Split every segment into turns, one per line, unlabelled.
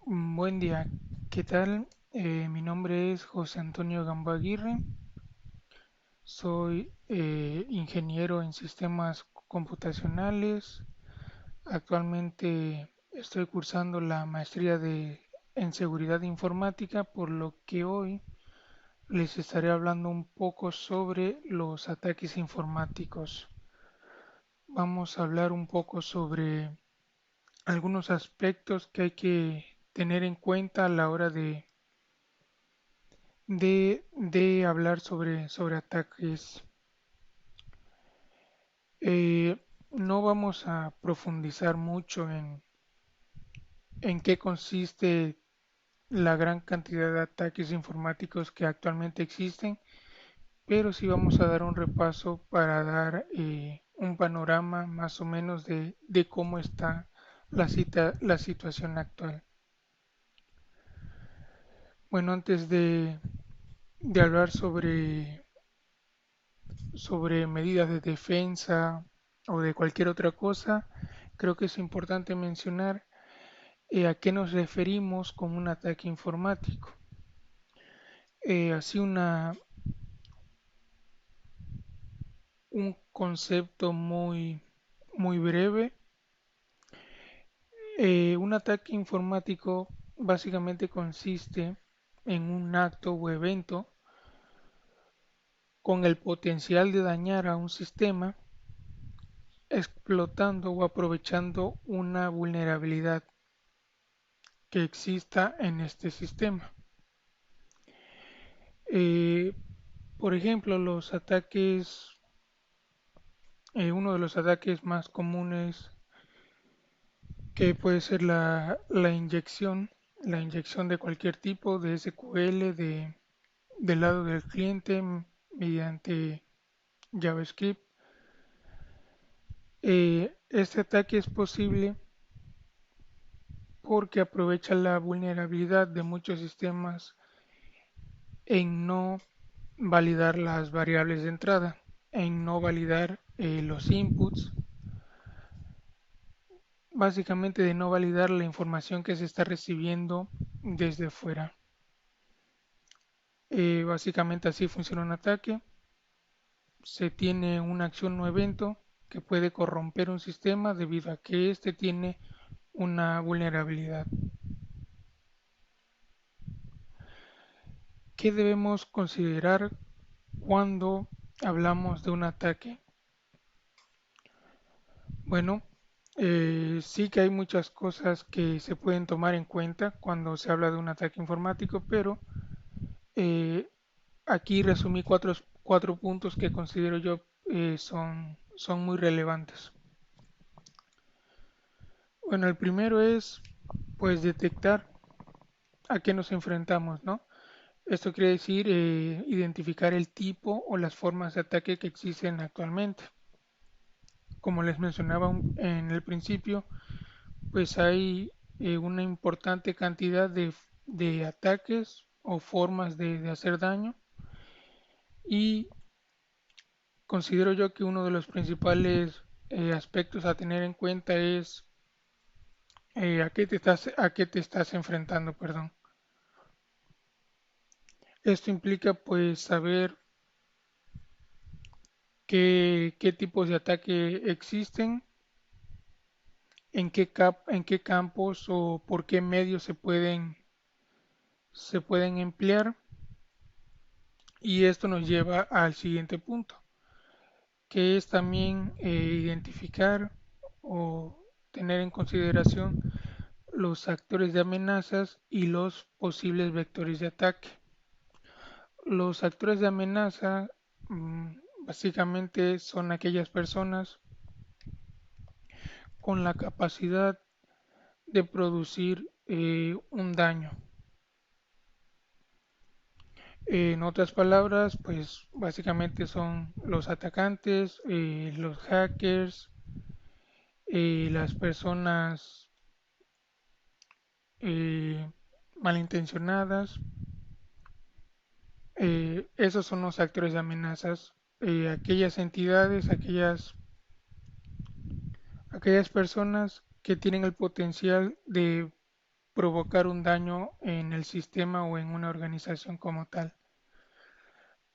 Buen día, ¿qué tal? Mi nombre es José Antonio Gambo Aguirre, soy ingeniero en sistemas computacionales. Actualmente estoy cursando la en seguridad informática, por lo que hoy les estaré hablando un poco sobre los ataques informáticos. Vamos a hablar un poco sobre algunos aspectos que hay que tener en cuenta a la hora de hablar sobre ataques. No vamos a profundizar mucho en qué consiste la gran cantidad de ataques informáticos que actualmente existen, pero sí vamos a dar un repaso para dar un panorama más o menos de cómo está la situación actual. Bueno, antes de hablar sobre medidas de defensa o de cualquier otra cosa, creo que es importante mencionar a qué nos referimos con un ataque informático. Así un concepto muy breve. Un ataque informático básicamente consiste en un acto o evento con el potencial de dañar a un sistema explotando o aprovechando una vulnerabilidad que exista en este sistema. Eh, por ejemplo, uno de los ataques más comunes que puede ser la inyección de cualquier tipo de SQL del lado del cliente mediante JavaScript. Este ataque es posible porque aprovecha la vulnerabilidad de muchos sistemas en no validar las variables de entrada, en no validar los inputs, básicamente de no validar la información que se está recibiendo desde fuera. Básicamente así funciona un ataque. Se tiene una acción o evento que puede corromper un sistema debido a que éste tiene una vulnerabilidad. ¿Qué debemos considerar cuando hablamos de un ataque? Bueno, sí que hay muchas cosas que se pueden tomar en cuenta cuando se habla de un ataque informático, pero eh, aquí resumí cuatro puntos que considero yo son muy relevantes. Bueno, el primero es pues detectar a qué nos enfrentamos, ¿no? Esto quiere decir identificar el tipo o las formas de ataque que existen actualmente. Como les mencionaba en el principio, pues hay una importante cantidad de ataques o formas de hacer daño, y considero yo que uno de los principales aspectos a tener en cuenta es a qué te estás enfrentando, perdón. Esto implica pues saber qué tipos de ataque existen, en qué campos o por qué medios se pueden emplear. Y esto nos lleva al siguiente punto, que es también identificar o tener en consideración los actores de amenazas y los posibles vectores de ataque. Los actores de amenaza mm, básicamente son aquellas personas con la capacidad de producir un daño. En otras palabras, pues básicamente son los atacantes, los hackers, las personas eh, malintencionadas. Esos son los actores de amenazas. Aquellas entidades, aquellas personas que tienen el potencial de provocar un daño en el sistema o en una organización como tal.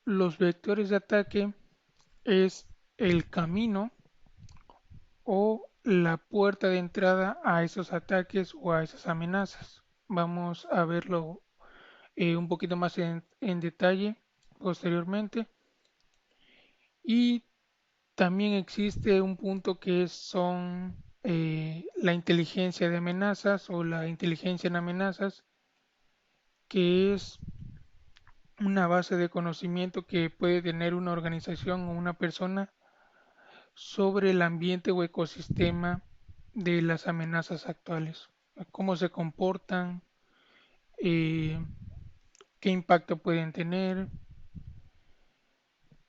Los vectores de ataque es el camino o la puerta de entrada a esos ataques o a esas amenazas. Vamos a verlo un poquito más en detalle posteriormente. Y también existe un punto que son la inteligencia de amenazas o la inteligencia en amenazas, que es una base de conocimiento que puede tener una organización o una persona sobre el ambiente o ecosistema de las amenazas actuales, cómo se comportan, eh, qué impacto pueden tener,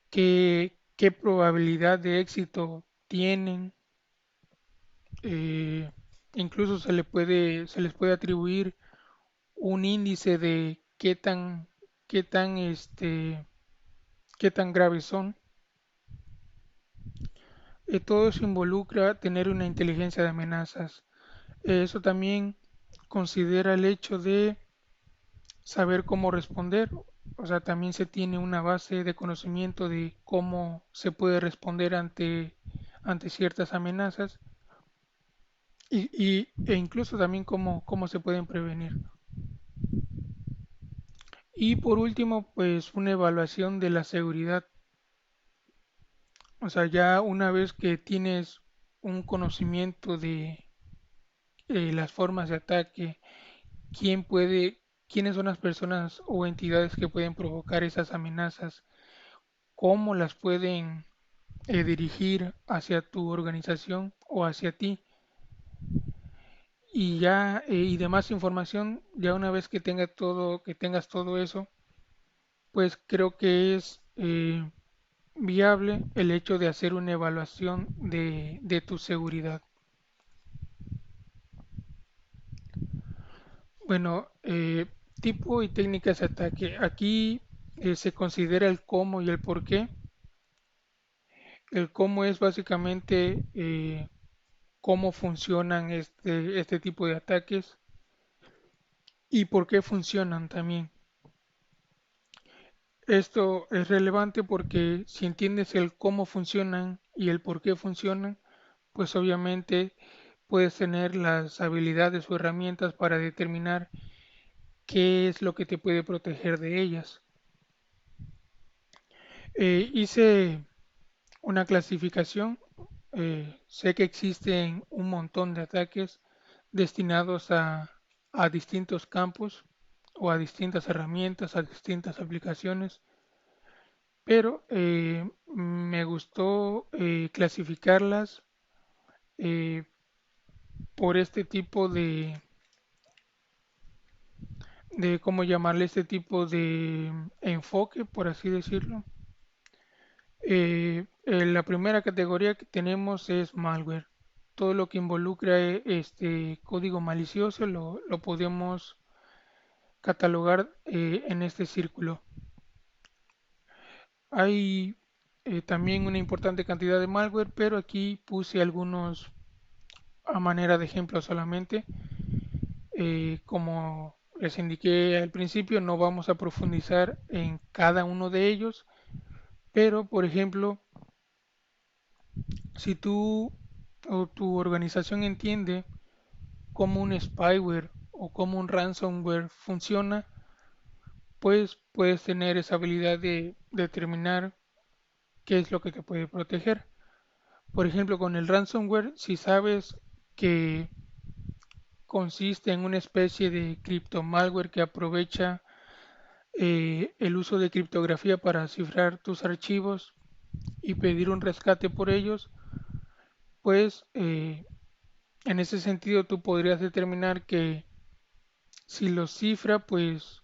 qué probabilidad de éxito tienen. eh, Incluso se les puede atribuir un índice de qué tan, qué tan graves son. Todo eso involucra tener una inteligencia de amenazas. Eso también considera el hecho de saber cómo responder. O sea, también se tiene una base de conocimiento de cómo se puede responder ante ciertas amenazas e incluso también cómo se pueden prevenir. Y por último, pues una evaluación de la seguridad. O sea, ya una vez que tienes un conocimiento de las formas de ataque, quiénes son las personas o entidades que pueden provocar esas amenazas, cómo las pueden dirigir hacia tu organización o hacia ti, y ya y demás información, ya una vez que tengas todo eso, pues creo que es viable el hecho de hacer una evaluación de tu seguridad. Bueno, tipo y técnicas de ataque. Aquí se considera el cómo y el por qué. El cómo es básicamente cómo funcionan este tipo de ataques y por qué funcionan también. Esto es relevante porque si entiendes el cómo funcionan y el por qué funcionan, pues obviamente puedes tener las habilidades o herramientas para determinar qué es lo que te puede proteger de ellas. Hice una clasificación. Sé que existen un montón de ataques destinados a distintos campos o a distintas herramientas, a distintas aplicaciones, pero me gustó clasificarlas eh, por este tipo ¿cómo llamarle? Este tipo de enfoque, por así decirlo. La primera categoría que tenemos es malware. Todo lo que involucra este código malicioso lo podemos catalogar en este círculo. Hay también una importante cantidad de malware, pero aquí puse algunos a manera de ejemplo solamente. Como les indiqué al principio, no vamos a profundizar en cada uno de ellos, pero por ejemplo, si tú o tu organización entiende cómo un spyware o cómo un ransomware funciona, pues puedes tener esa habilidad de determinar qué es lo que te puede proteger. Por ejemplo, con el ransomware, si sabes que consiste en una especie de criptomalware que aprovecha el uso de criptografía para cifrar tus archivos y pedir un rescate por ellos, pues en ese sentido tú podrías determinar que si los cifra, pues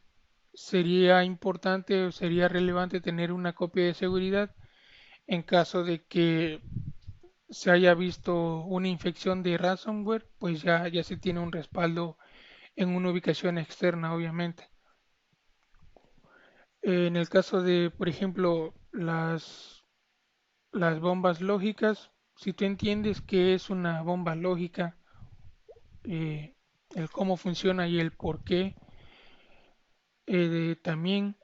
sería importante o sería relevante tener una copia de seguridad en caso de que se haya visto una infección de ransomware, pues ya se tiene un respaldo en una ubicación externa, obviamente. En el caso de, por ejemplo, las bombas lógicas, si tú entiendes que es una bomba lógica, eh, el cómo funciona y el por qué. También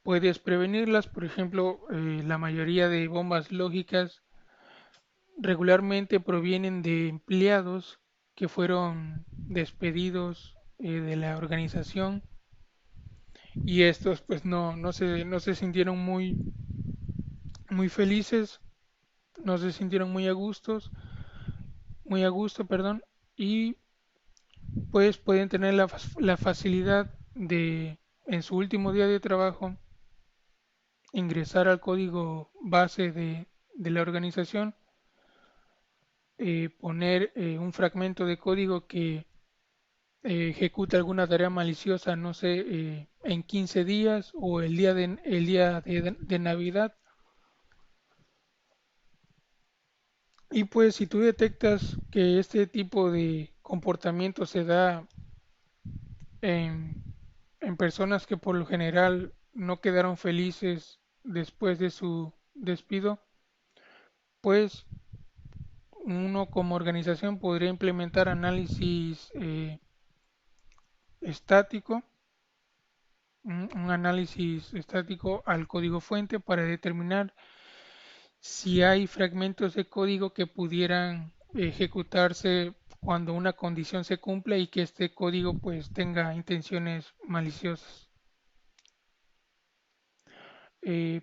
puedes prevenirlas, por ejemplo, la mayoría de bombas lógicas regularmente provienen de empleados que fueron despedidos de la organización y estos pues no se sintieron muy felices, no se sintieron muy a gusto, perdón, y pues pueden tener la facilidad de en su último día de trabajo ingresar al código base de la organización, poner un fragmento de código que ejecuta alguna tarea maliciosa, no sé, en 15 días o el día de Navidad. Y pues si tú detectas que este tipo de comportamiento se da en, en personas que por lo general no quedaron felices después de su despido, pues uno como organización podría implementar análisis estático, un análisis estático al código fuente para determinar si hay fragmentos de código que pudieran ejecutarse cuando una condición se cumple y que este código pues tenga intenciones maliciosas.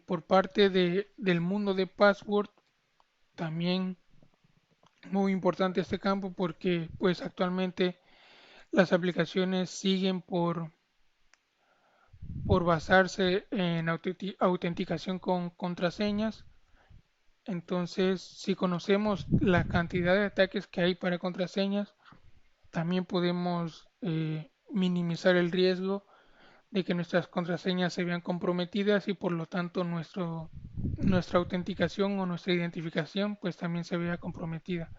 Por parte del mundo de password, también muy importante este campo porque pues actualmente las aplicaciones siguen por basarse en autenticación con contraseñas. Entonces, si conocemos la cantidad de ataques que hay para contraseñas, también podemos minimizar el riesgo de que nuestras contraseñas se vean comprometidas y por lo tanto nuestra autenticación o nuestra identificación pues también se vea comprometida.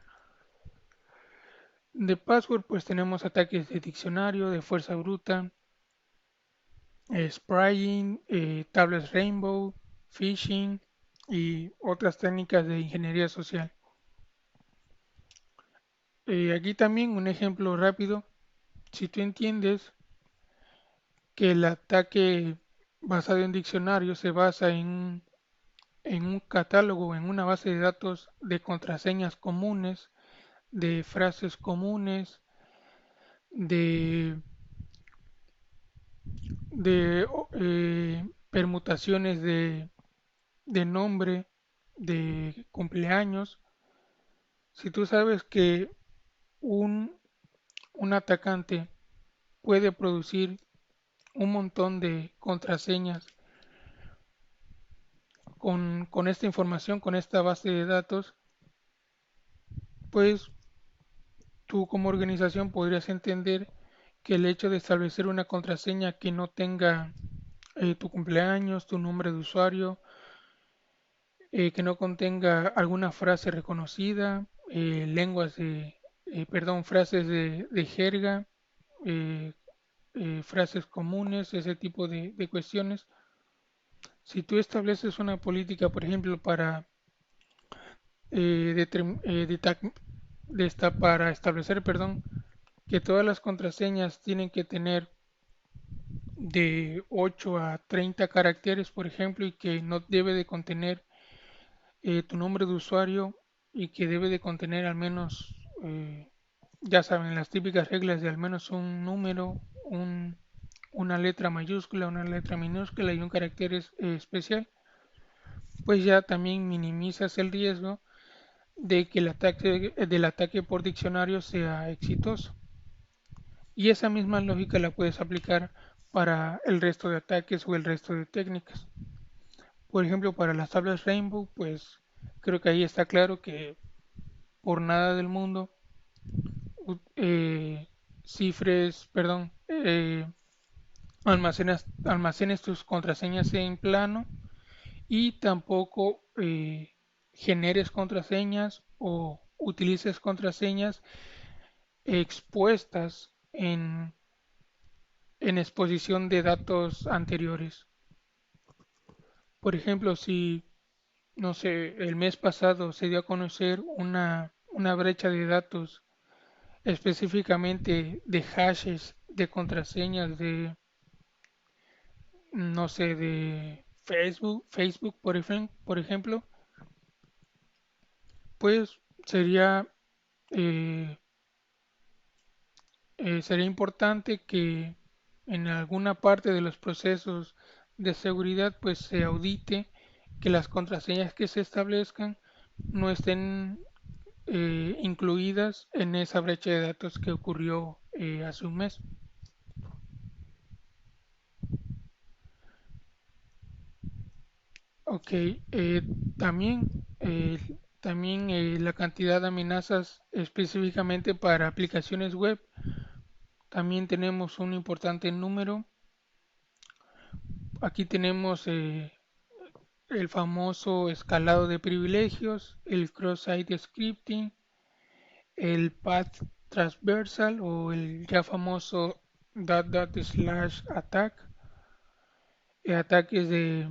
De password pues tenemos ataques de diccionario, de fuerza bruta, spraying, tablets rainbow, phishing y otras técnicas de ingeniería social. Aquí también un ejemplo rápido. Si tú entiendes que el ataque basado en diccionario se basa en un catálogo, en una base de datos de contraseñas comunes, de frases comunes, de, de permutaciones de nombre, de cumpleaños. Si tú sabes que un, un atacante puede producir un montón de contraseñas con esta información, con esta base de datos, pues tú como organización podrías entender que el hecho de establecer una contraseña que no tenga tu cumpleaños, tu nombre de usuario, que no contenga alguna frase reconocida, perdón, frases de jerga, eh, frases comunes, ese tipo de cuestiones. Si tú estableces una política, por ejemplo, para establecer, perdón, que todas las contraseñas tienen que tener de 8 a 30 caracteres, por ejemplo, y que no debe de contener tu nombre de usuario y que debe de contener al menos, ya saben, las típicas reglas de al menos un número, una letra mayúscula, una letra minúscula y un carácter especial, pues ya también minimizas el riesgo de que del ataque por diccionario sea exitoso. Y esa misma lógica la puedes aplicar para el resto de ataques o el resto de técnicas. Por ejemplo, para las tablas Rainbow, pues creo que ahí está claro que por nada del mundo cifres, perdón, almacenes tus contraseñas en plano y tampoco generes contraseñas o utilices contraseñas expuestas en exposición de datos anteriores. Por ejemplo, si, no sé, el mes pasado se dio a conocer una brecha de datos específicamente de hashes, de contraseñas de, no sé, de Facebook por ejemplo, pues sería, eh, sería importante que en alguna parte de los procesos de seguridad pues se audite que las contraseñas que se establezcan no estén incluidas en esa brecha de datos que ocurrió hace un mes. Ok, también, eh, también la cantidad de amenazas específicamente para aplicaciones web, también tenemos un importante número. Aquí tenemos el famoso escalado de privilegios, el cross-site scripting, el path transversal o el ya famoso dot attack, ataques de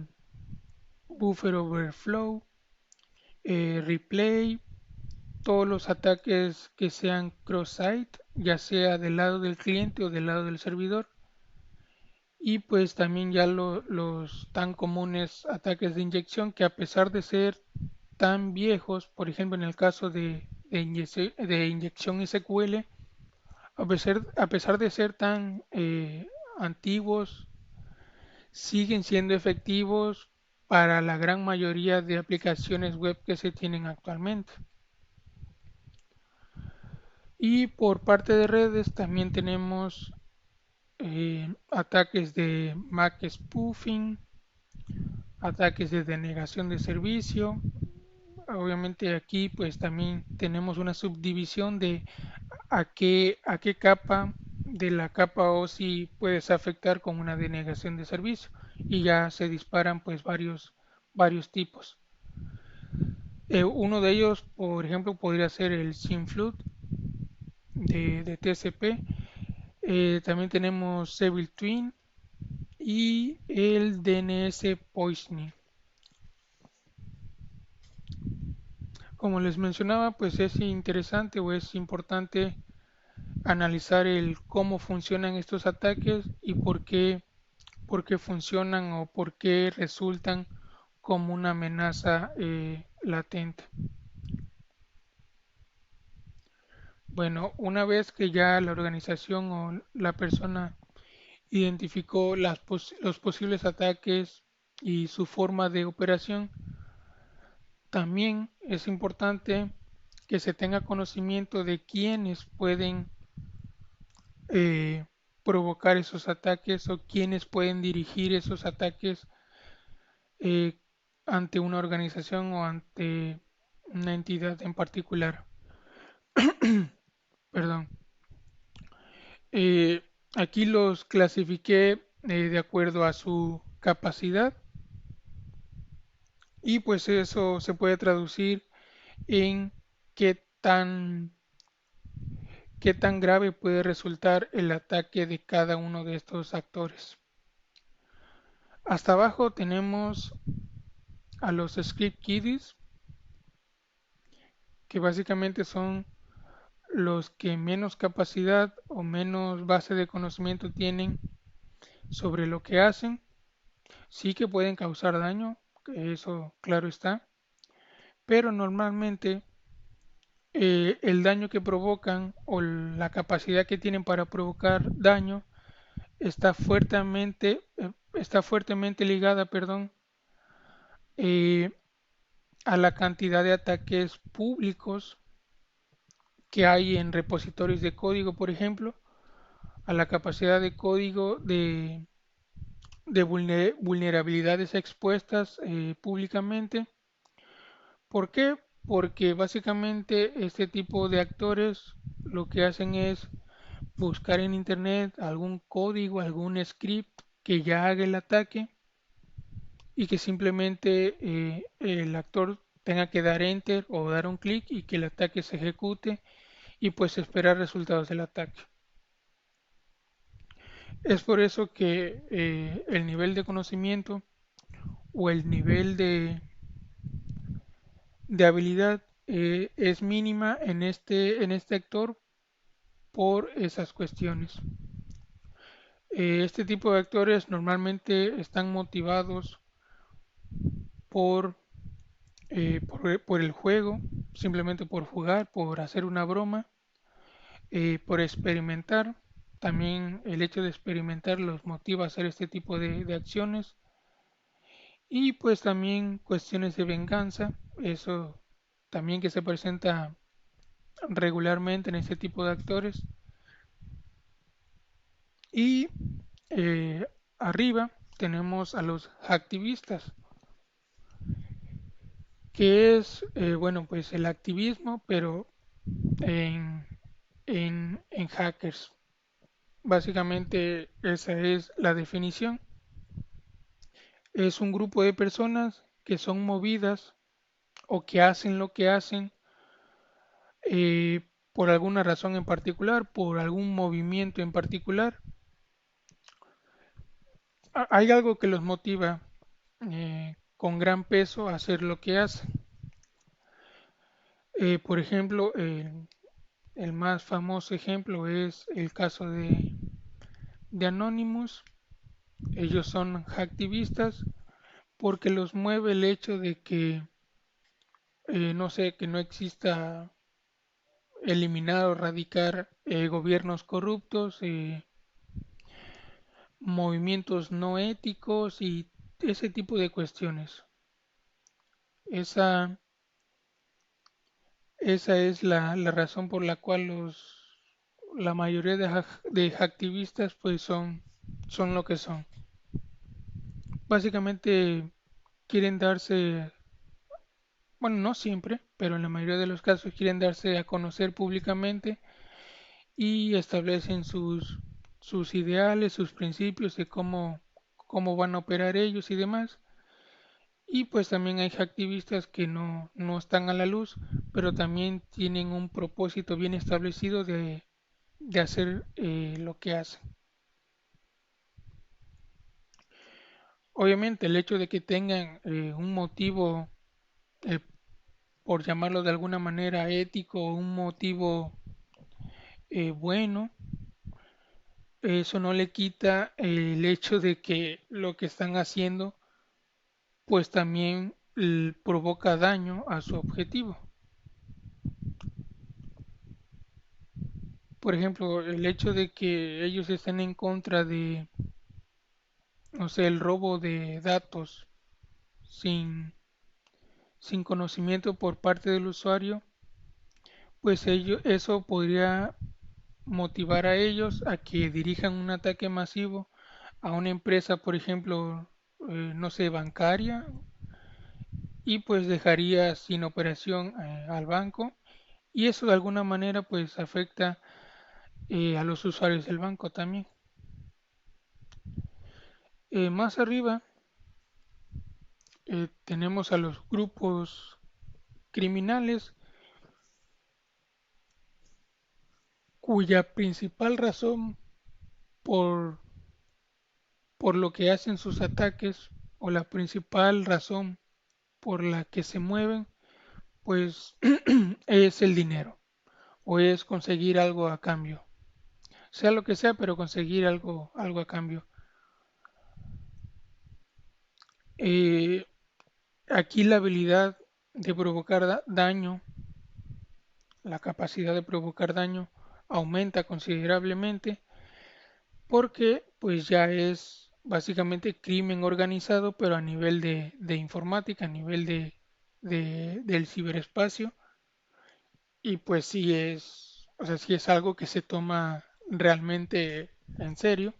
buffer overflow, replay, todos los ataques que sean cross-site, ya sea del lado del cliente o del lado del servidor. Y pues también ya los tan comunes ataques de inyección que a pesar de ser tan viejos, por ejemplo en el caso de inyección SQL, a pesar de ser tan antiguos, siguen siendo efectivos para la gran mayoría de aplicaciones web que se tienen actualmente. Y por parte de redes también tenemos ataques de MAC spoofing, ataques de denegación de servicio. Obviamente aquí pues también tenemos una subdivisión de a qué capa de la capa OSI puedes afectar con una denegación de servicio y ya se disparan pues varios tipos. Uno de ellos, por ejemplo, podría ser el SymFlood de TCP. También tenemos Seville Twin y el DNS Poisoning. Como les mencionaba, pues es interesante o es importante analizar el cómo funcionan estos ataques y por qué funcionan o por qué resultan como una amenaza latente. Bueno, una vez que ya la organización o la persona identificó los posibles ataques y su forma de operación, también es importante que se tenga conocimiento de quiénes pueden eh, provocar esos ataques o quiénes pueden dirigir esos ataques eh, ante una organización o ante una entidad en particular. Perdón. Eh, Aquí los clasifiqué de acuerdo a su capacidad y pues eso se puede traducir en qué qué tan grave puede resultar el ataque de cada uno de estos actores. Hasta abajo tenemos a los script kiddies, que básicamente son los que menos capacidad o menos base de conocimiento tienen sobre lo que hacen. Sí que pueden causar daño, que eso claro está, pero normalmente el daño que provocan o la capacidad que tienen para provocar daño está fuertemente ligada, perdón, eh, a la cantidad de ataques públicos que hay en repositorios de código, por ejemplo, a la capacidad de código de vulnerabilidades expuestas públicamente. ¿Por qué? Porque básicamente este tipo de actores lo que hacen es buscar en internet algún código, algún script que ya haga el ataque y que simplemente el actor tenga que dar enter o dar un clic y que el ataque se ejecute y pues esperar resultados del ataque. Es por eso que el nivel de conocimiento o el nivel de habilidad es mínima en este actor por esas cuestiones. Este tipo de actores normalmente están motivados por, por el juego, simplemente por jugar, por hacer una broma, por experimentar. También el hecho de experimentar los motiva a hacer este tipo de acciones. Y pues también cuestiones de venganza, eso también que se presenta regularmente en este tipo de actores. Y eh, arriba tenemos a los activistas, que es, bueno, pues el activismo, pero en, en hackers. Básicamente esa es la definición. Es un grupo de personas que son movidas o que hacen lo que hacen por alguna razón en particular, por algún movimiento en particular. Hay algo que los motiva con gran peso a hacer lo que hacen. Por ejemplo, el más famoso ejemplo es el caso de Anonymous. Ellos son activistas porque los mueve el hecho de que, no sé, que no exista eliminar o erradicar gobiernos corruptos, movimientos no éticos y ese tipo de cuestiones. Esa, esa es la razón por la cual la mayoría de activistas pues son lo que son. Básicamente quieren darse, bueno, no siempre, pero en la mayoría de los casos quieren darse a conocer públicamente y establecen sus ideales, sus principios de cómo van a operar ellos y demás. Y pues también hay activistas que no están a la luz, pero también tienen un propósito bien establecido de hacer lo que hacen. Obviamente el hecho de que tengan un motivo, eh, por llamarlo de alguna manera ético, un motivo bueno, eso no le quita el hecho de que lo que están haciendo pues también provoca daño a su objetivo. Por ejemplo, el hecho de que ellos estén en contra de, no sé, el robo de datos sin, sin conocimiento por parte del usuario, pues eso podría motivar a ellos a que dirijan un ataque masivo a una empresa, por ejemplo, no sé, bancaria, y pues dejaría sin operación al banco, y eso de alguna manera pues afecta a los usuarios del banco también. Más arriba tenemos a los grupos criminales cuya principal razón por, por lo que hacen sus ataques o la principal razón por la que se mueven pues es el dinero o es conseguir algo a cambio. Sea lo que sea, pero conseguir algo a cambio. Eh, Aquí la habilidad de provocar daño, la capacidad de provocar daño aumenta considerablemente porque pues ya es básicamente crimen organizado, pero a nivel de informática, a nivel del ciberespacio, y pues sí es, o sea, sí es algo que se toma realmente en serio,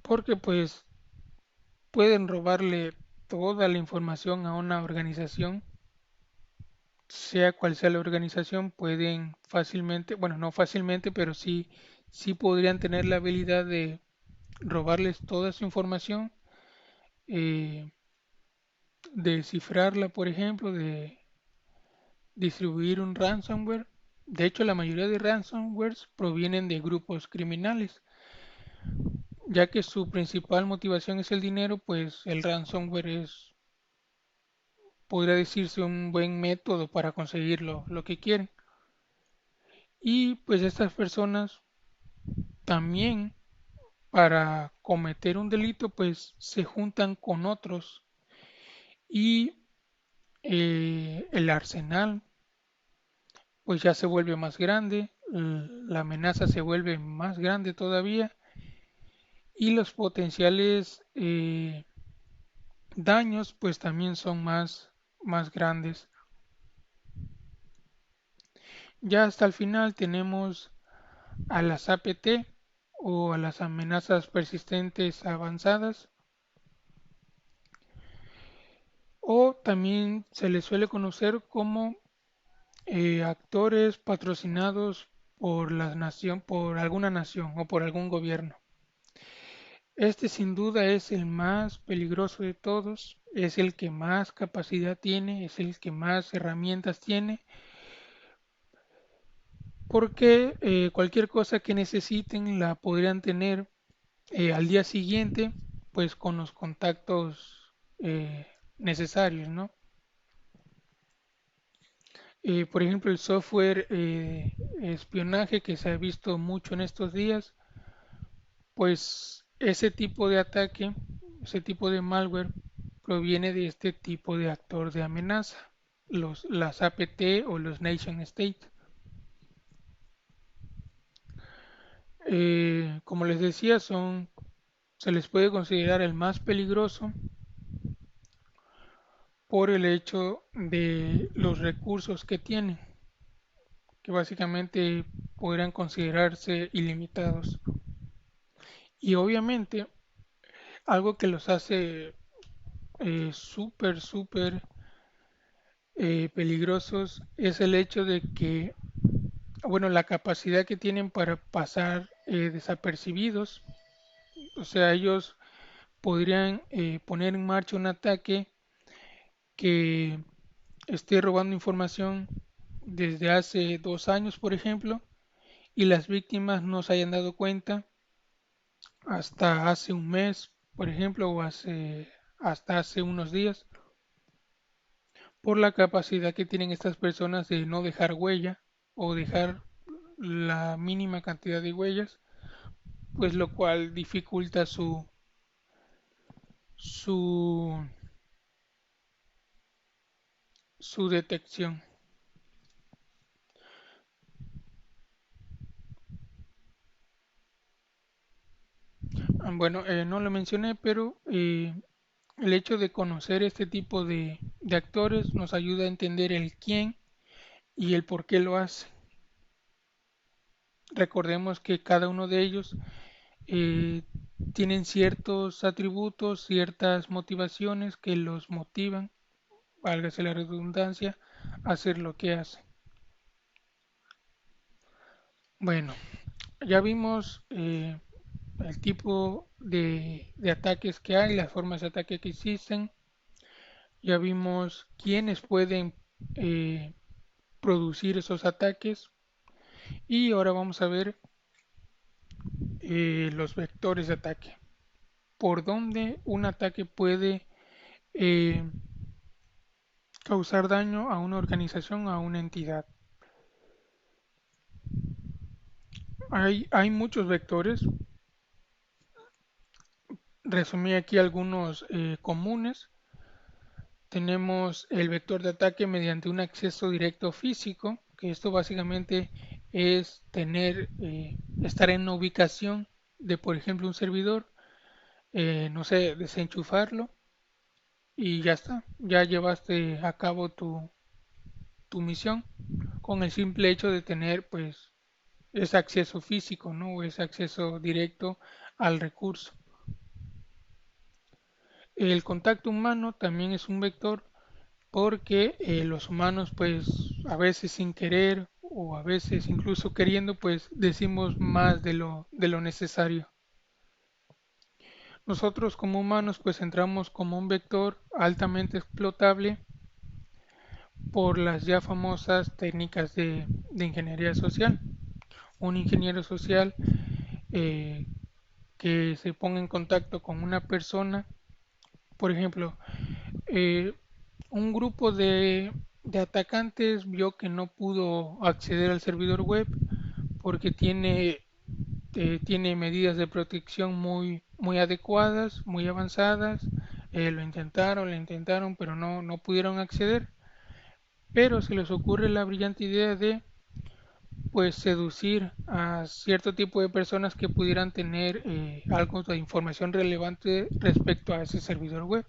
porque pues pueden robarle toda la información a una organización, sea cual sea la organización, pueden fácilmente, bueno, no fácilmente, pero sí podrían tener la habilidad de robarles toda su información, eh, de cifrarla, por ejemplo, de distribuir un ransomware. De hecho, la mayoría de ransomwares provienen de grupos criminales, ya que su principal motivación es el dinero, pues el ransomware es, podría decirse, un buen método para conseguir lo que quieren. Y pues estas personas también para cometer un delito pues se juntan con otros y el arsenal pues ya se vuelve más grande, la amenaza se vuelve más grande todavía y los potenciales daños pues también son más grandes. Ya hasta el final tenemos a las APT o a las amenazas persistentes avanzadas, o también se les suele conocer como actores patrocinados por la nación, por alguna nación o por algún gobierno. Este sin duda es el más peligroso de todos, es el que más capacidad tiene, es el que más herramientas tiene, porque cualquier cosa que necesiten la podrían tener al día siguiente, pues con los contactos necesarios, ¿no? Por ejemplo, el software espionaje que se ha visto mucho en estos días, pues ese tipo de ataque, ese tipo de malware proviene de este tipo de actor de amenaza, las APT o los nation state. Como les decía, se les puede considerar el más peligroso por el hecho de los recursos que tienen, que básicamente podrían considerarse ilimitados. Y obviamente algo que los hace súper peligrosos es el hecho de que, bueno, la capacidad que tienen para pasar desapercibidos. O sea, ellos podrían poner en marcha un ataque que esté robando información desde hace 2 años, por ejemplo, y las víctimas no se hayan dado cuenta hasta hace un mes, por ejemplo, o hasta hace unos días, por la capacidad que tienen estas personas de no dejar huella o dejar la mínima cantidad de huellas, pues lo cual dificulta su, su detección. Bueno, no lo mencioné, pero el hecho de conocer este tipo de actores nos ayuda a entender el quién y el por qué lo hace. Recordemos que cada uno de ellos eh, tienen ciertos atributos, ciertas motivaciones que los motivan, válgase la redundancia, a hacer lo que hacen. Bueno, ya vimos el tipo de ataques que hay, las formas de ataque que existen, ya vimos quiénes pueden eh, producir esos ataques y ahora vamos a ver los vectores de ataque. Por dónde un ataque puede eh, causar daño a una organización o a una entidad. Hay muchos vectores, resumí aquí algunos comunes. Tenemos el vector de ataque mediante un acceso directo físico, que esto básicamente es estar en una ubicación de, por ejemplo, un servidor, no sé, desenchufarlo y ya está, ya llevaste a cabo tu misión con el simple hecho de tener pues ese acceso físico, ¿no? O ese acceso directo al recurso. El contacto humano también es un vector porque los humanos pues a veces sin querer o a veces incluso queriendo pues decimos más de lo necesario. Nosotros como humanos pues entramos como un vector altamente explotable por las ya famosas técnicas de ingeniería social. Un ingeniero social eh, que se ponga en contacto con una persona, por ejemplo, eh, un grupo de atacantes vio que no pudo acceder al servidor web, porque tiene medidas de protección muy adecuadas, muy avanzadas. Lo intentaron, pero no pudieron acceder. Pero se les ocurre la brillante idea de pues seducir a cierto tipo de personas que pudieran tener algo de información relevante respecto a ese servidor web.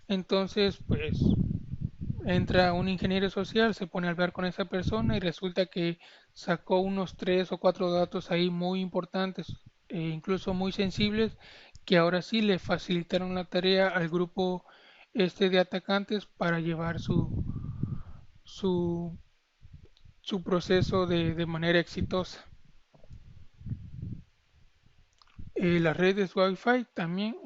Entonces, pues entra un ingeniero social, se pone a hablar con esa persona y resulta que sacó unos tres o cuatro datos ahí muy importantes e incluso muy sensibles que ahora sí le facilitaron la tarea al grupo este de atacantes para llevar su, su proceso de manera exitosa. Las redes Wi-Fi también,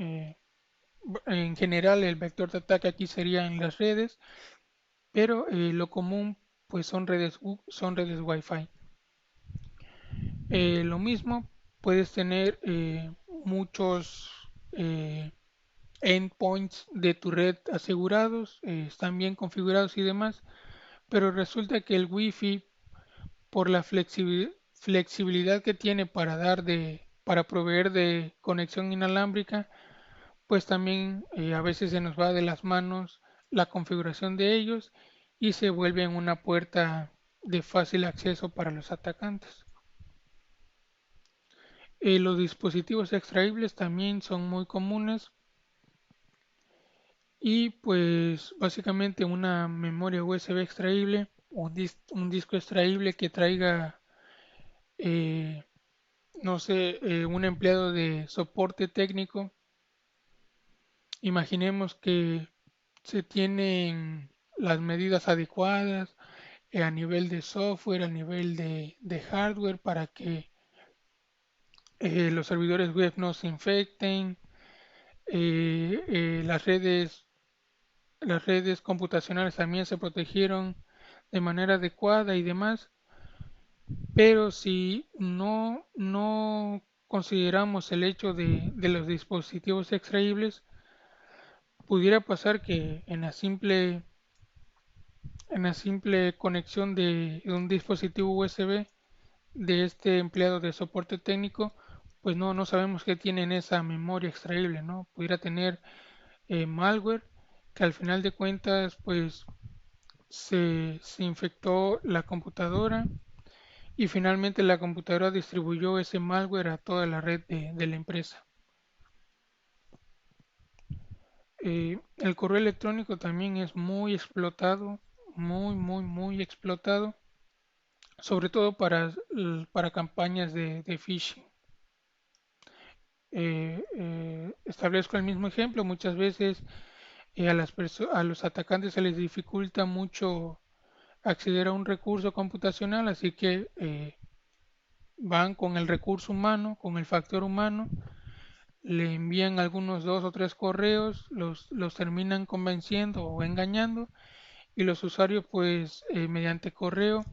en general el vector de ataque aquí sería en las redes, pero lo común pues son redes Wi-Fi. Lo mismo, puedes tener muchos eh, endpoints de tu red asegurados, están bien configurados y demás, pero resulta que el Wi-Fi, por la flexibilidad que tiene para proveer de conexión inalámbrica, pues también a veces se nos va de las manos la configuración de ellos y se vuelven una puerta de fácil acceso para los atacantes. Los dispositivos extraíbles también son muy comunes y pues básicamente una memoria USB extraíble o un disco extraíble que traiga, eh, no sé, un empleado de soporte técnico. Imaginemos que se tienen las medidas adecuadas a nivel de software, a nivel de hardware para que los servidores web no se infecten, eh, eh, las redes las redes computacionales también se protegieron de manera adecuada y demás, pero si no consideramos el hecho de los dispositivos extraíbles, pudiera pasar que en la simple conexión de un dispositivo USB de este empleado de soporte técnico, pues no sabemos qué tiene en esa memoria extraíble, ¿no? Pudiera tener malware que al final de cuentas, pues se infectó la computadora y finalmente la computadora distribuyó ese malware a toda la red de la empresa. El correo electrónico también es muy explotado, muy explotado, sobre todo para campañas de phishing. Establezco el mismo ejemplo, muchas veces a los atacantes se les dificulta mucho acceder a un recurso computacional, así que van con el recurso humano, con el factor humano, le envían algunos dos o tres correos, los terminan convenciendo o engañando y los usuarios pues mediante correo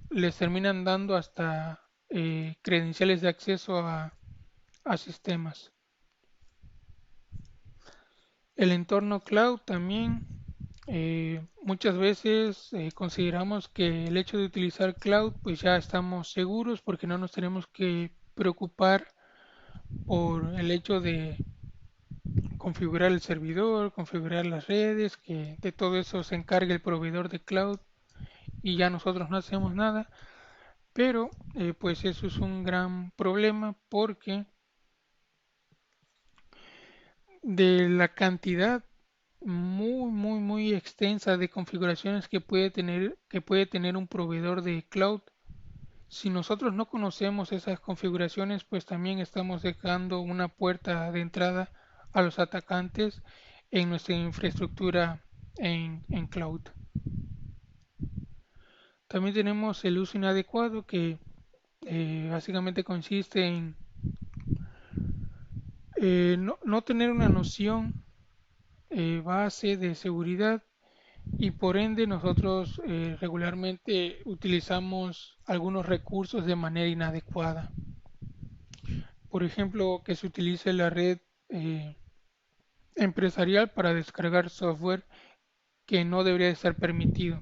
les terminan dando hasta credenciales de acceso a sistemas. El entorno cloud también, muchas veces consideramos que el hecho de utilizar cloud pues ya estamos seguros porque no nos tenemos que preocupar por el hecho de configurar el servidor, configurar las redes, que de todo eso se encargue el proveedor de cloud y ya nosotros no hacemos nada. Pero pues eso es un gran problema porque de la cantidad muy extensa de configuraciones que puede tener un proveedor de cloud, si nosotros no conocemos esas configuraciones, pues también estamos dejando una puerta de entrada a los atacantes en nuestra infraestructura en cloud. También tenemos el uso inadecuado que básicamente consiste en no tener una noción base de seguridad y por ende nosotros regularmente utilizamos algunos recursos de manera inadecuada. Por ejemplo, que se utilice la red eh, empresarial para descargar software que no debería estar permitido,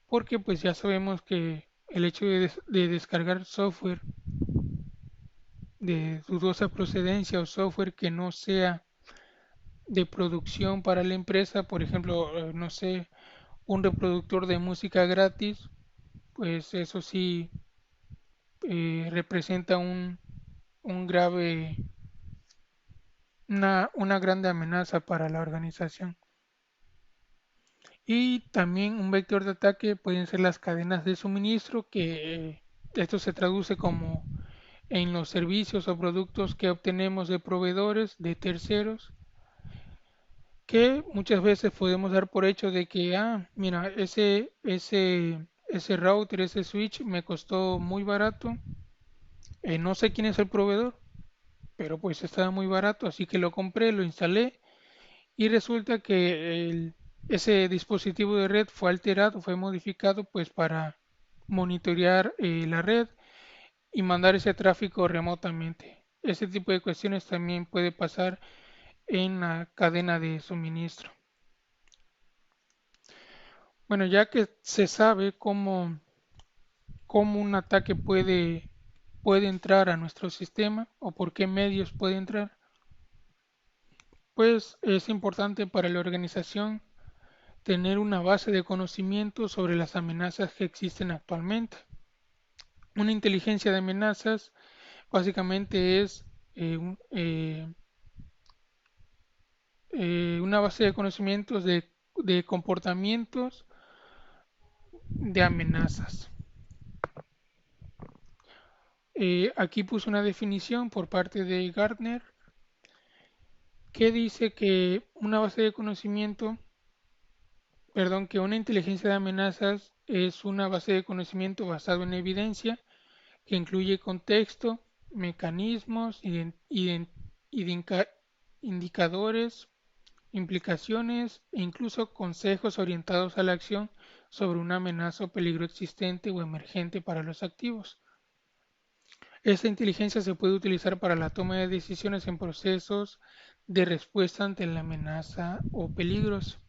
porque pues ya sabemos que el hecho de descargar software de dudosa procedencia o software que no sea de producción para la empresa, por ejemplo, no sé, un reproductor de música gratis, pues eso sí representa un grave, una grande amenaza para la organización. Y también un vector de ataque pueden ser las cadenas de suministro, que esto se traduce como en los servicios o productos que obtenemos de proveedores, de terceros, que muchas veces podemos dar por hecho de que, mira, ese router, ese switch me costó muy barato, no sé quién es el proveedor, pero pues estaba muy barato, así que lo compré, lo instalé y resulta que ese dispositivo de red fue alterado, fue modificado pues para monitorear la red y mandar ese tráfico remotamente. Ese tipo de cuestiones también puede pasar en la cadena de suministro. Bueno, ya que se sabe cómo un ataque puede entrar a nuestro sistema o por qué medios puede entrar, pues es importante para la organización tener una base de conocimiento sobre las amenazas que existen actualmente. Una inteligencia de amenazas básicamente es una base de conocimientos de comportamientos de amenazas. Aquí puse una definición por parte de Gartner que dice que una base de conocimiento, perdón, que una inteligencia de amenazas es una base de conocimiento basado en evidencia que incluye contexto, mecanismos, idinca- indicadores, implicaciones e incluso consejos orientados a la acción sobre una amenaza o peligro existente o emergente para los activos. Esta inteligencia se puede utilizar para la toma de decisiones en procesos de respuesta ante la amenaza o peligros.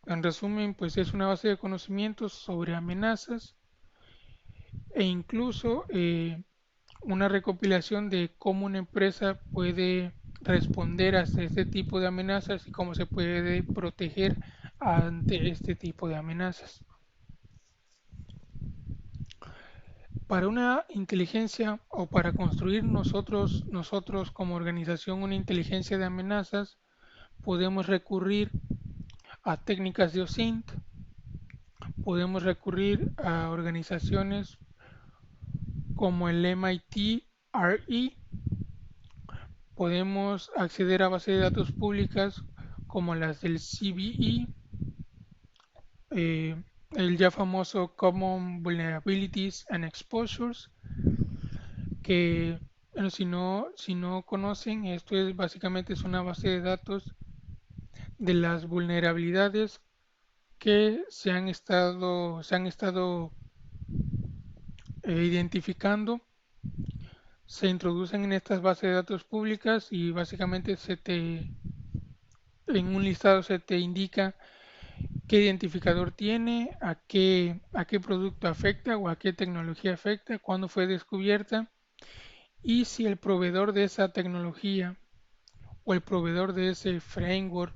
En resumen, pues es una base de conocimientos sobre amenazas e incluso una recopilación de cómo una empresa puede responder a este tipo de amenazas y cómo se puede proteger ante este tipo de amenazas. Para una inteligencia o para construir nosotros como organización una inteligencia de amenazas, podemos recurrir a técnicas de OSINT, podemos recurrir a organizaciones como el MIT RE, podemos acceder a bases de datos públicas como las del CVE, eh, el ya famoso Common Vulnerabilities and Exposures, que bueno, si no conocen, esto es básicamente es una base de datos de las vulnerabilidades que se han estado identificando, se introducen en estas bases de datos públicas y básicamente en un listado se te indica qué identificador tiene, a qué producto afecta o a qué tecnología afecta, cuándo fue descubierta y si el proveedor de esa tecnología o el proveedor de ese framework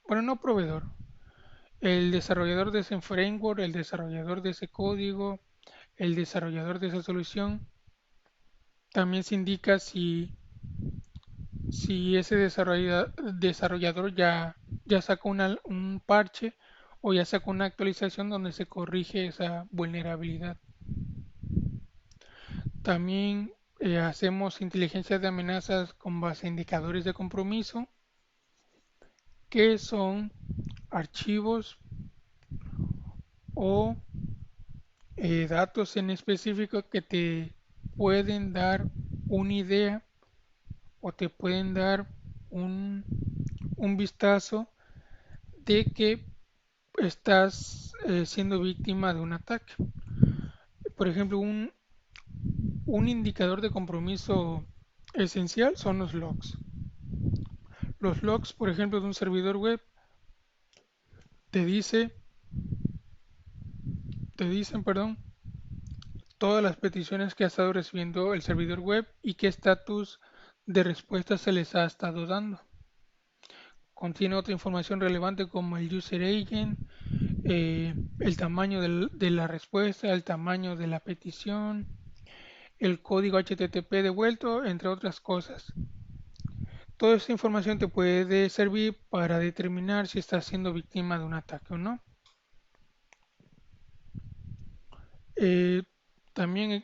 bueno, no proveedor, el desarrollador de ese framework, el desarrollador de ese código, el desarrollador de esa solución, también se indica si ese desarrollador ya sacó un parche o ya sacó una actualización donde se corrige esa vulnerabilidad. También hacemos inteligencia de amenazas con base en indicadores de compromiso, que son archivos o datos en específico que te pueden dar una idea o te pueden dar un, un vistazo de que estás siendo víctima de un ataque. Por ejemplo, un indicador de compromiso esencial son los logs. Los logs, por ejemplo, de un servidor web te dice te dicen, perdón, todas las peticiones que ha estado recibiendo el servidor web y qué estatus de respuesta se les ha estado dando. Contiene otra información relevante como el user agent, el tamaño de la respuesta, el tamaño de la petición, el código HTTP devuelto, entre otras cosas. Toda esta información te puede servir para determinar si estás siendo víctima de un ataque o no. Eh, también,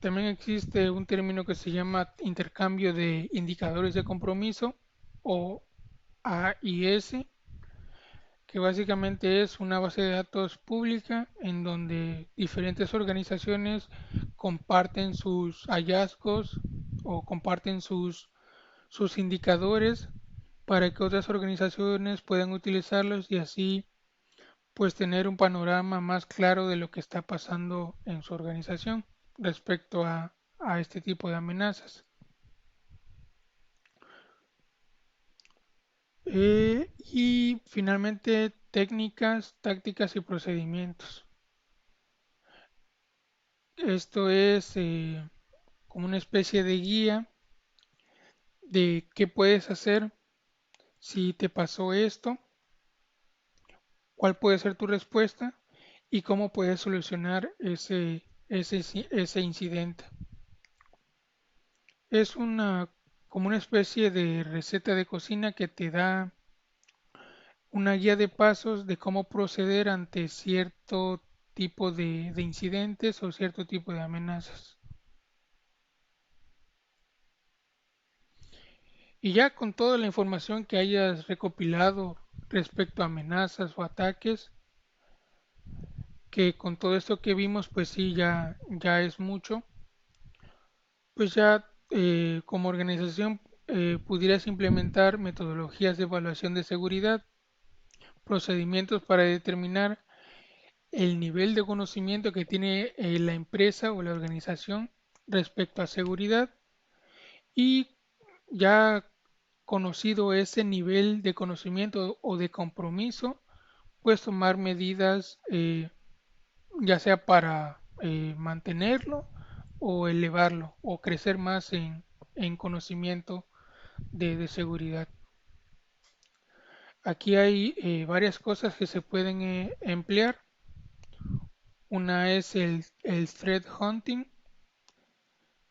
también existe un término que se llama intercambio de indicadores de compromiso o AIS, que básicamente es una base de datos pública en donde diferentes organizaciones comparten sus hallazgos o comparten sus indicadores para que otras organizaciones puedan utilizarlos y así pues tener un panorama más claro de lo que está pasando en su organización respecto a este tipo de amenazas. Y finalmente, técnicas, tácticas y procedimientos. Esto es como una especie de guía de qué puedes hacer si te pasó esto, cuál puede ser tu respuesta y cómo puedes solucionar ese incidente. Es como una especie de receta de cocina que te da una guía de pasos de cómo proceder ante cierto tipo de incidentes o cierto tipo de amenazas. Y ya con toda la información que hayas recopilado respecto a amenazas o ataques, que con todo esto que vimos, pues sí, ya es mucho, pues ya como organización pudieras implementar metodologías de evaluación de seguridad, procedimientos para determinar el nivel de conocimiento que tiene la empresa o la organización respecto a seguridad y ya conocido ese nivel de conocimiento o de compromiso, pues tomar medidas ya sea para mantenerlo o elevarlo o crecer más en conocimiento de seguridad. Aquí hay varias cosas que se pueden emplear. Una es el threat hunting,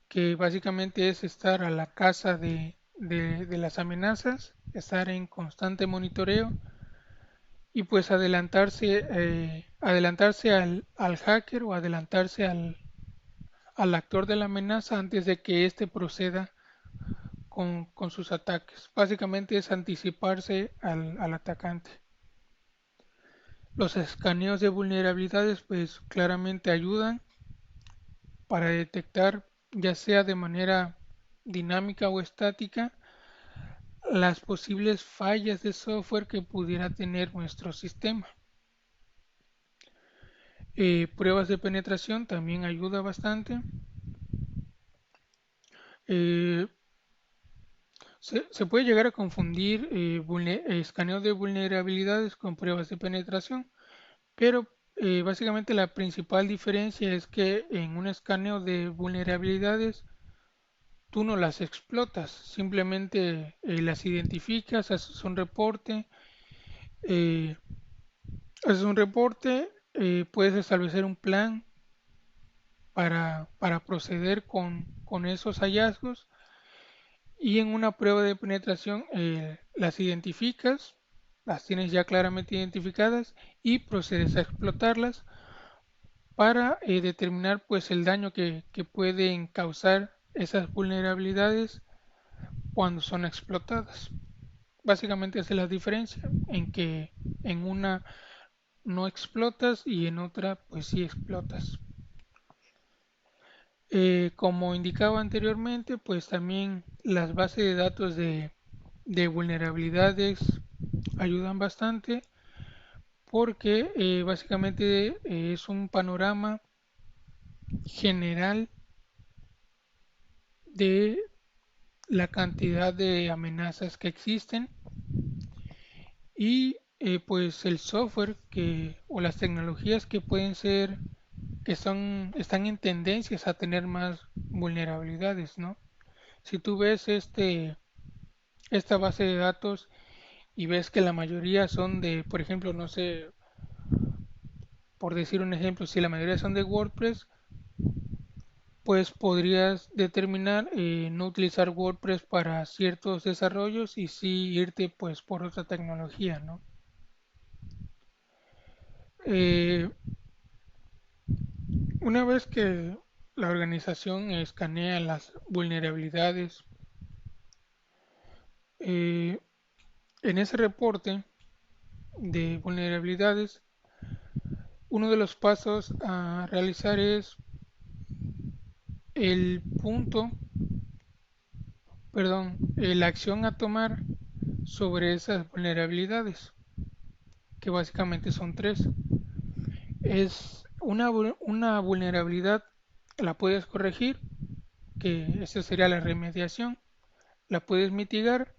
que básicamente es estar a la caza de las amenazas, estar en constante monitoreo y pues adelantarse al hacker o adelantarse al actor de la amenaza antes de que éste proceda con sus ataques. Básicamente es anticiparse al atacante. Los escaneos de vulnerabilidades pues claramente ayudan para detectar ya sea de manera dinámica o estática las posibles fallas de software que pudiera tener nuestro sistema. Pruebas de penetración también ayuda bastante. Eh, se puede llegar a confundir escaneo de vulnerabilidades con pruebas de penetración, pero básicamente la principal diferencia es que en un escaneo de vulnerabilidades tú no las explotas, simplemente las identificas, eh, haces un reporte, puedes establecer un plan para proceder con esos hallazgos y en una prueba de penetración las identificas, las tienes ya claramente identificadas y procedes a explotarlas para determinar pues el daño que pueden causar esas vulnerabilidades cuando son explotadas. Básicamente esa es la diferencia en que en una no explotas y en otra pues sí explotas. Como indicaba anteriormente, pues también las bases de datos de vulnerabilidades ayudan bastante porque básicamente es un panorama general de la cantidad de amenazas que existen y pues el software o las tecnologías que pueden ser, están en tendencias a tener más vulnerabilidades, ¿no? Si tú ves esta base de datos y ves que la mayoría son de, por ejemplo, no sé, por decir un ejemplo, si la mayoría son de WordPress, pues podrías determinar no utilizar WordPress para ciertos desarrollos y sí irte pues por otra tecnología, ¿no? Eh, una vez que la organización escanea las vulnerabilidades, eh, en ese reporte de vulnerabilidades, uno de los pasos a realizar es el punto, perdón, la acción a tomar sobre esas vulnerabilidades, que básicamente son tres. Es una vulnerabilidad, la puedes corregir, que esa sería la remediación, la puedes mitigar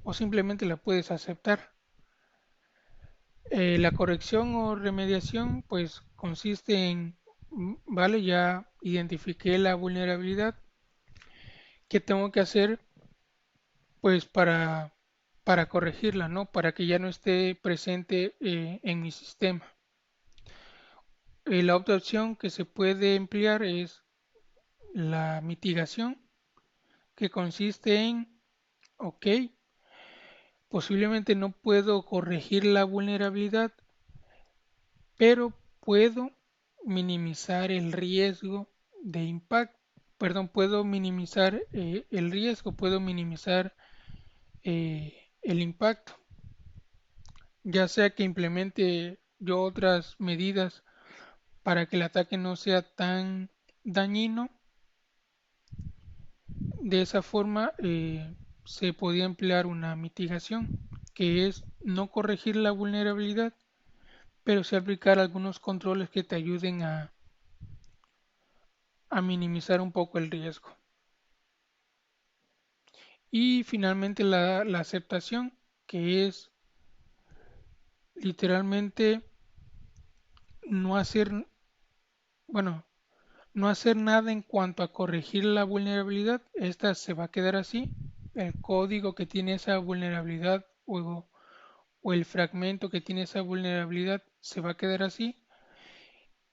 o simplemente la puedes aceptar. La corrección o remediación pues consiste en, vale, ya identifiqué la vulnerabilidad, ¿qué tengo que hacer pues para corregirla, ¿no? Para que ya no esté presente en mi sistema. La otra opción que se puede emplear es la mitigación, que consiste en, ok, posiblemente no puedo corregir la vulnerabilidad, pero puedo minimizar el riesgo de impacto, perdón, puedo minimizar el riesgo, puedo minimizar el impacto, ya sea que implemente yo otras medidas para que el ataque no sea tan dañino. De esa forma se podía emplear una mitigación, que es no corregir la vulnerabilidad, pero sí aplicar algunos controles que te ayuden a minimizar un poco el riesgo. Y finalmente la aceptación, que es literalmente no hacer, bueno, no hacer nada en cuanto a corregir la vulnerabilidad. Esta se va a quedar así. El código que tiene esa vulnerabilidad o el fragmento que tiene esa vulnerabilidad se va a quedar así.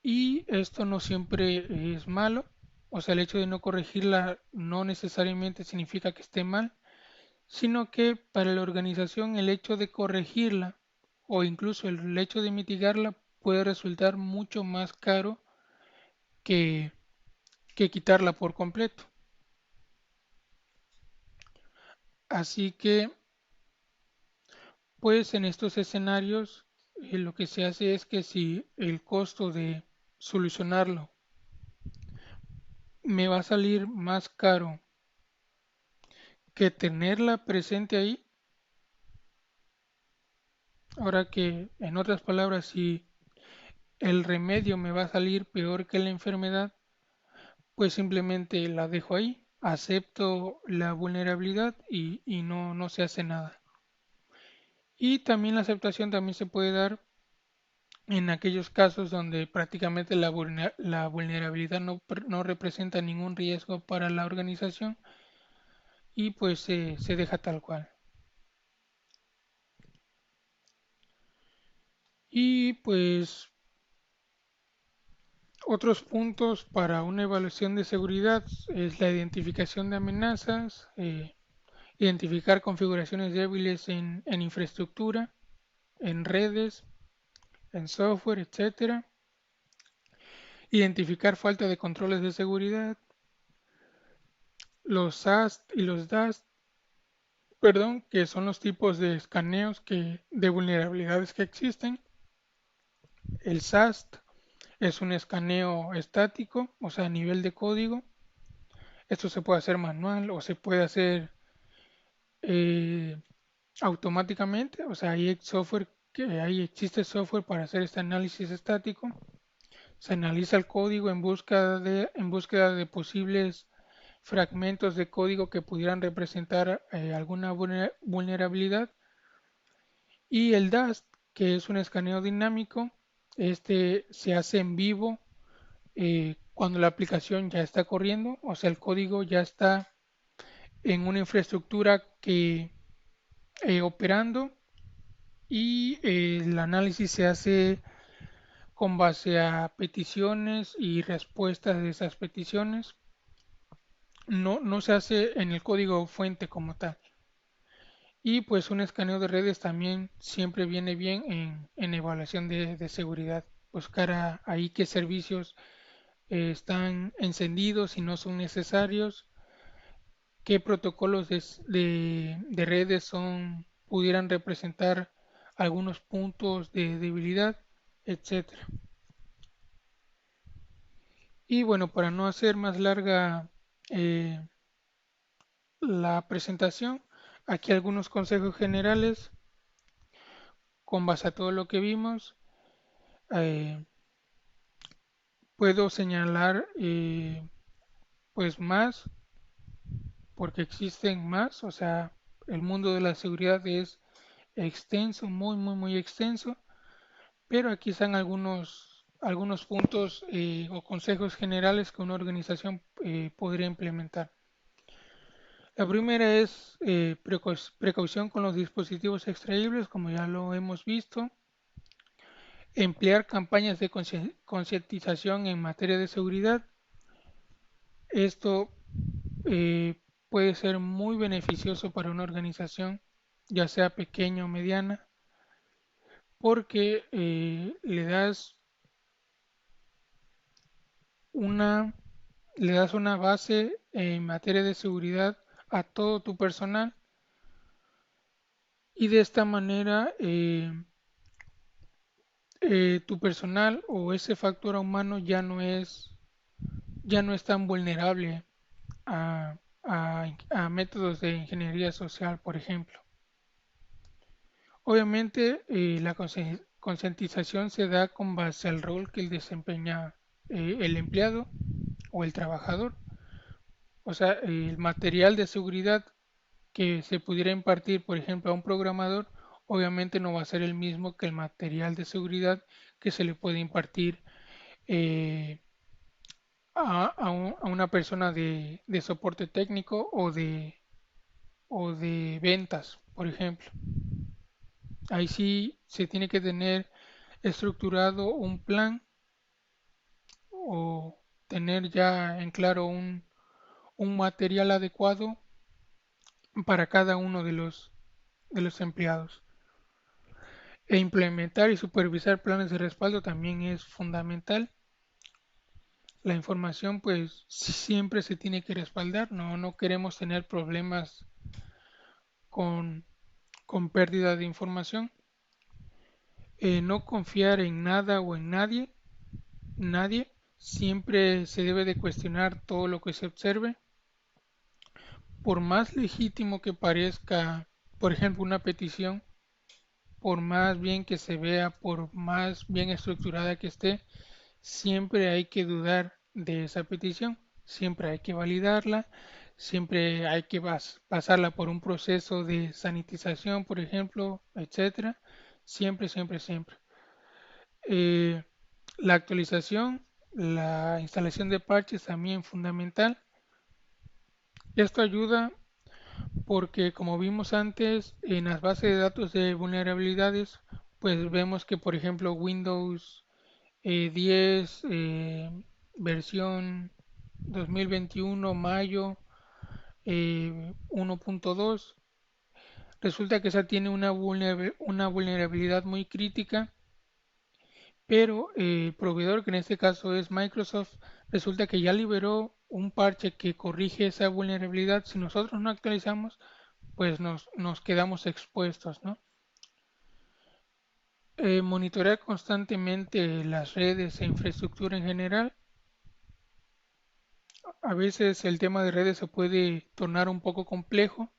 Y esto no siempre es malo. O sea, el hecho de no corregirla no necesariamente significa que esté mal, sino que para la organización el hecho de corregirla o incluso el hecho de mitigarla puede resultar mucho más caro que, que quitarla por completo. Así que, pues en estos escenarios, lo que se hace es que si el costo de solucionarlo me va a salir más caro que tenerla presente ahí, ahora que en otras palabras, si el remedio me va a salir peor que la enfermedad, pues simplemente la dejo ahí, acepto la vulnerabilidad y no se hace nada. Y también la aceptación también se puede dar en aquellos casos donde prácticamente la vulnerabilidad no representa ningún riesgo para la organización y pues se deja tal cual. Y pues otros puntos para una evaluación de seguridad es la identificación de amenazas, identificar configuraciones débiles en infraestructura, en redes, en software, etcétera, identificar falta de controles de seguridad, los SAST y los DAST, perdón, que son los tipos de escaneos de vulnerabilidades que existen. El SAST es un escaneo estático, o sea, a nivel de código. Esto se puede hacer manual o se puede hacer eh, automáticamente, o sea, ahí existe software para hacer este análisis estático. Se analiza el código en búsqueda de posibles fragmentos de código que pudieran representar alguna vulnerabilidad. Y el DAST, que es un escaneo dinámico. Este se hace en vivo cuando la aplicación ya está corriendo, o sea, el código ya está en una infraestructura que operando y el análisis se hace con base a peticiones y respuestas de esas peticiones. No se hace en el código fuente como tal. Y pues un escaneo de redes también siempre viene bien en evaluación de seguridad. Buscar ahí qué servicios están encendidos y no son necesarios, qué protocolos de redes pudieran representar algunos puntos de debilidad, etcétera. Y bueno, para no hacer más larga eh, la presentación, aquí algunos consejos generales con base a todo lo que vimos. Eh, Puedo señalar pues más, porque existen más, o sea, el mundo de la seguridad es extenso, muy extenso, pero aquí están algunos puntos o consejos generales que una organización podría implementar. La primera es precaución con los dispositivos extraíbles, como ya lo hemos visto. Emplear campañas de concientización en materia de seguridad. Esto eh, puede ser muy beneficioso para una organización, ya sea pequeña o mediana, porque una, le das una base en materia de seguridad a todo tu personal y de esta manera tu personal o ese factor humano ya no es tan vulnerable a métodos de ingeniería social, por ejemplo. Obviamente, la concientización se da con base al rol que desempeña el empleado o el trabajador. O sea, el material de seguridad que se pudiera impartir, por ejemplo, a un programador, obviamente no va a ser el mismo que el material de seguridad que se le puede impartir eh, a una persona de soporte técnico o de ventas, por ejemplo. Ahí sí se tiene que tener estructurado un plan o tener ya en claro un material adecuado para cada uno de los empleados. E implementar y supervisar planes de respaldo también es fundamental. La información pues siempre se tiene que respaldar, no queremos tener problemas con, con pérdida de información. No confiar en nada o en nadie. Siempre se debe de cuestionar todo lo que se observe. Por más legítimo que parezca, por ejemplo, una petición, por más bien que se vea, por más bien estructurada que esté, siempre hay que dudar de esa petición, siempre hay que validarla, siempre hay que pasarla por un proceso de sanitización, por ejemplo, etcétera. Siempre. Eh, la actualización, la instalación de parches también fundamental. Esto ayuda porque como vimos antes en las bases de datos de vulnerabilidades, pues vemos que por ejemplo Windows 10 versión 2021 mayo 1.2, resulta que esa tiene una vulnerabilidad muy crítica, pero el proveedor, que en este caso es Microsoft, resulta que ya liberó un parche que corrige esa vulnerabilidad. Si nosotros no actualizamos, pues nos quedamos expuestos, ¿no? Monitorear constantemente las redes e infraestructura en general. A veces el tema de redes se puede tornar un poco complejo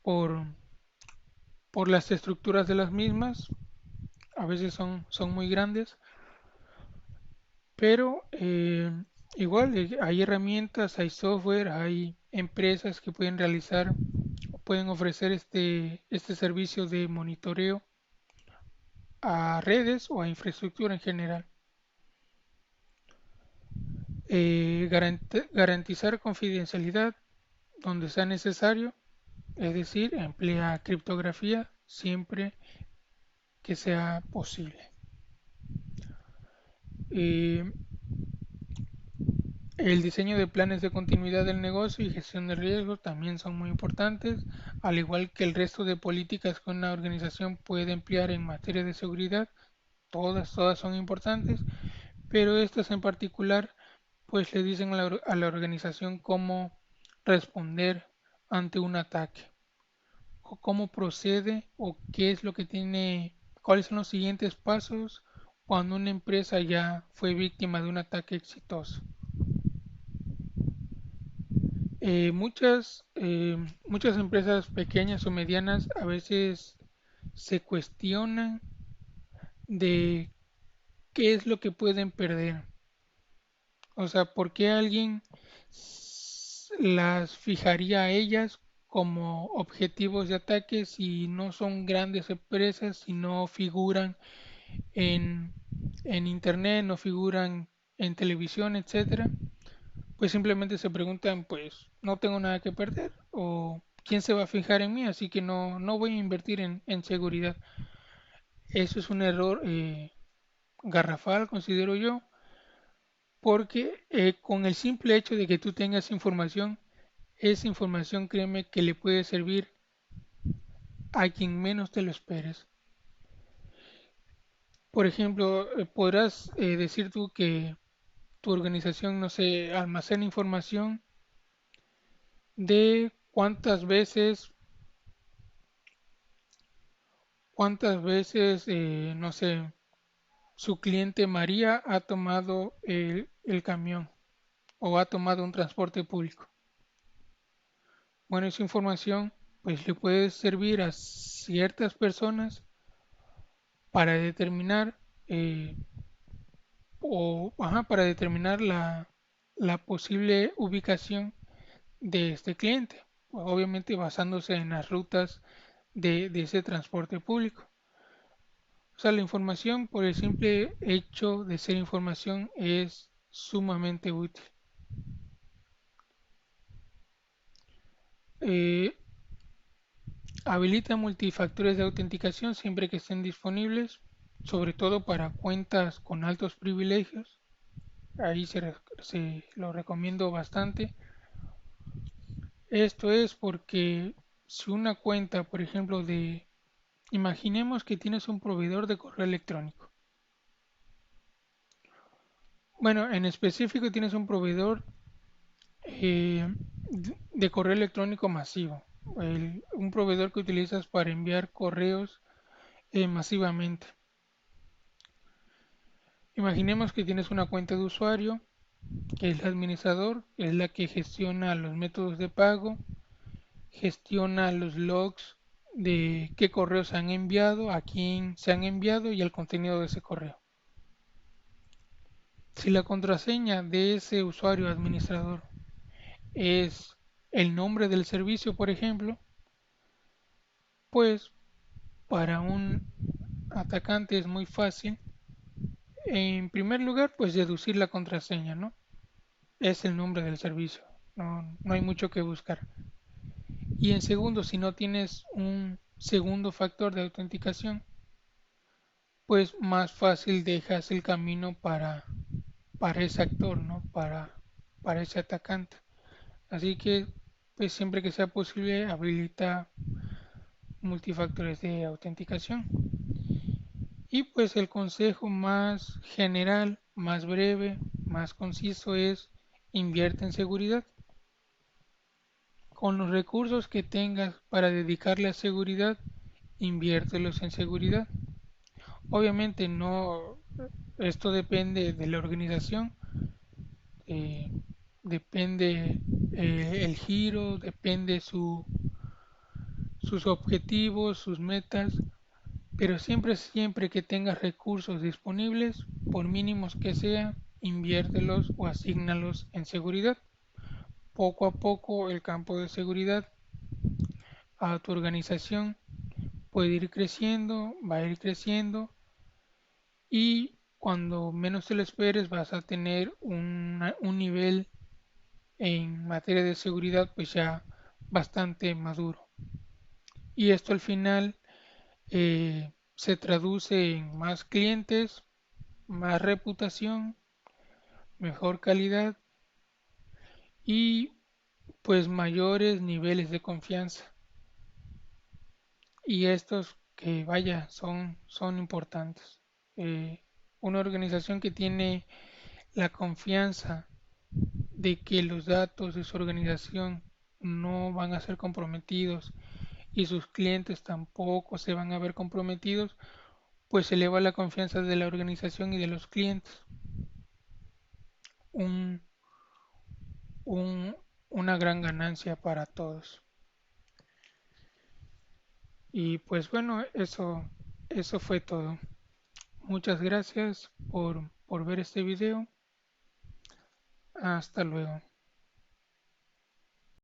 por, por las estructuras de las mismas. A veces son muy grandes, pero igual hay herramientas, hay software, hay empresas que pueden ofrecer este servicio de monitoreo a redes o a infraestructura en general. Garantizar confidencialidad donde sea necesario, es decir, emplea criptografía siempre que sea posible. Eh, el diseño de planes de continuidad del negocio y gestión de riesgos también son muy importantes, al igual que el resto de políticas que una organización puede emplear en materia de seguridad. Todas son importantes, pero estas en particular pues le dicen a la organización cómo responder ante un ataque, o cómo procede o qué es lo que tiene, cuáles son los siguientes pasos cuando una empresa ya fue víctima de un ataque exitoso. Muchas empresas pequeñas o medianas a veces se cuestionan de qué es lo que pueden perder. O sea, ¿por qué alguien las fijaría a ellas como objetivos de ataque si no son grandes empresas, si no figuran en, en internet, no figuran en televisión, etcétera? Pues simplemente se preguntan, pues no tengo nada que perder o quién se va a fijar en mí, así que no voy a invertir en seguridad. Eso es un error garrafal, considero yo, porque con el simple hecho de que tú tengas información, esa información, créeme, que le puede servir a quien menos te lo esperes. Por ejemplo, podrás decir tú que tu organización, no sé, almacena información de cuántas veces, no sé, su cliente María ha tomado el camión o ha tomado un transporte público. Bueno, esa información pues le puede servir a ciertas personas para determinar eh, para determinar la posible ubicación de este cliente, obviamente basándose en las rutas de ese transporte público. O sea, la información por el simple hecho de ser información es sumamente útil. Eh, Habilita multifactores de autenticación siempre que estén disponibles, sobre todo para cuentas con altos privilegios. Ahí se lo recomiendo bastante. Esto es porque si una cuenta, por ejemplo, imaginemos que tienes un proveedor de correo electrónico. Bueno, en específico tienes un proveedor de correo electrónico masivo. Un proveedor que utilizas para enviar correos masivamente. Imaginemos que tienes una cuenta de usuario, que es el administrador, es la que gestiona los métodos de pago, gestiona los logs de qué correos se han enviado, a quién se han enviado y el contenido de ese correo. Si la contraseña de ese usuario administrador es el nombre del servicio, por ejemplo, pues para un atacante es muy fácil. En primer lugar, pues deducir la contraseña, ¿no? Es el nombre del servicio. No hay mucho que buscar. Y en segundo, si no tienes un segundo factor de autenticación, pues más fácil dejas el camino para ese actor, ¿no? Para ese atacante. Así que, pues siempre que sea posible, habilita multifactores de autenticación. Y pues el consejo más general, más breve, más conciso es invierte en seguridad. Con los recursos que tengas para dedicarle a seguridad, inviértelos en seguridad. Obviamente no, esto depende de la organización, eh, depende el giro, depende sus objetivos, sus metas, pero siempre que tengas recursos disponibles, por mínimos que sean, inviértelos o asígnalos en seguridad. Poco a poco el campo de seguridad a tu organización puede ir creciendo, va a ir creciendo y cuando menos te lo esperes vas a tener un nivel en materia de seguridad pues ya bastante maduro. Y esto al final se traduce en más clientes, más reputación, mejor calidad y pues mayores niveles de confianza. Y estos que vaya son importantes. Eh, una organización que tiene la confianza de que los datos de su organización no van a ser comprometidos y sus clientes tampoco se van a ver comprometidos, pues eleva la confianza de la organización y de los clientes. Un, un- una gran ganancia para todos. Y pues bueno, eso fue todo. Muchas gracias por ver este video. Hasta luego.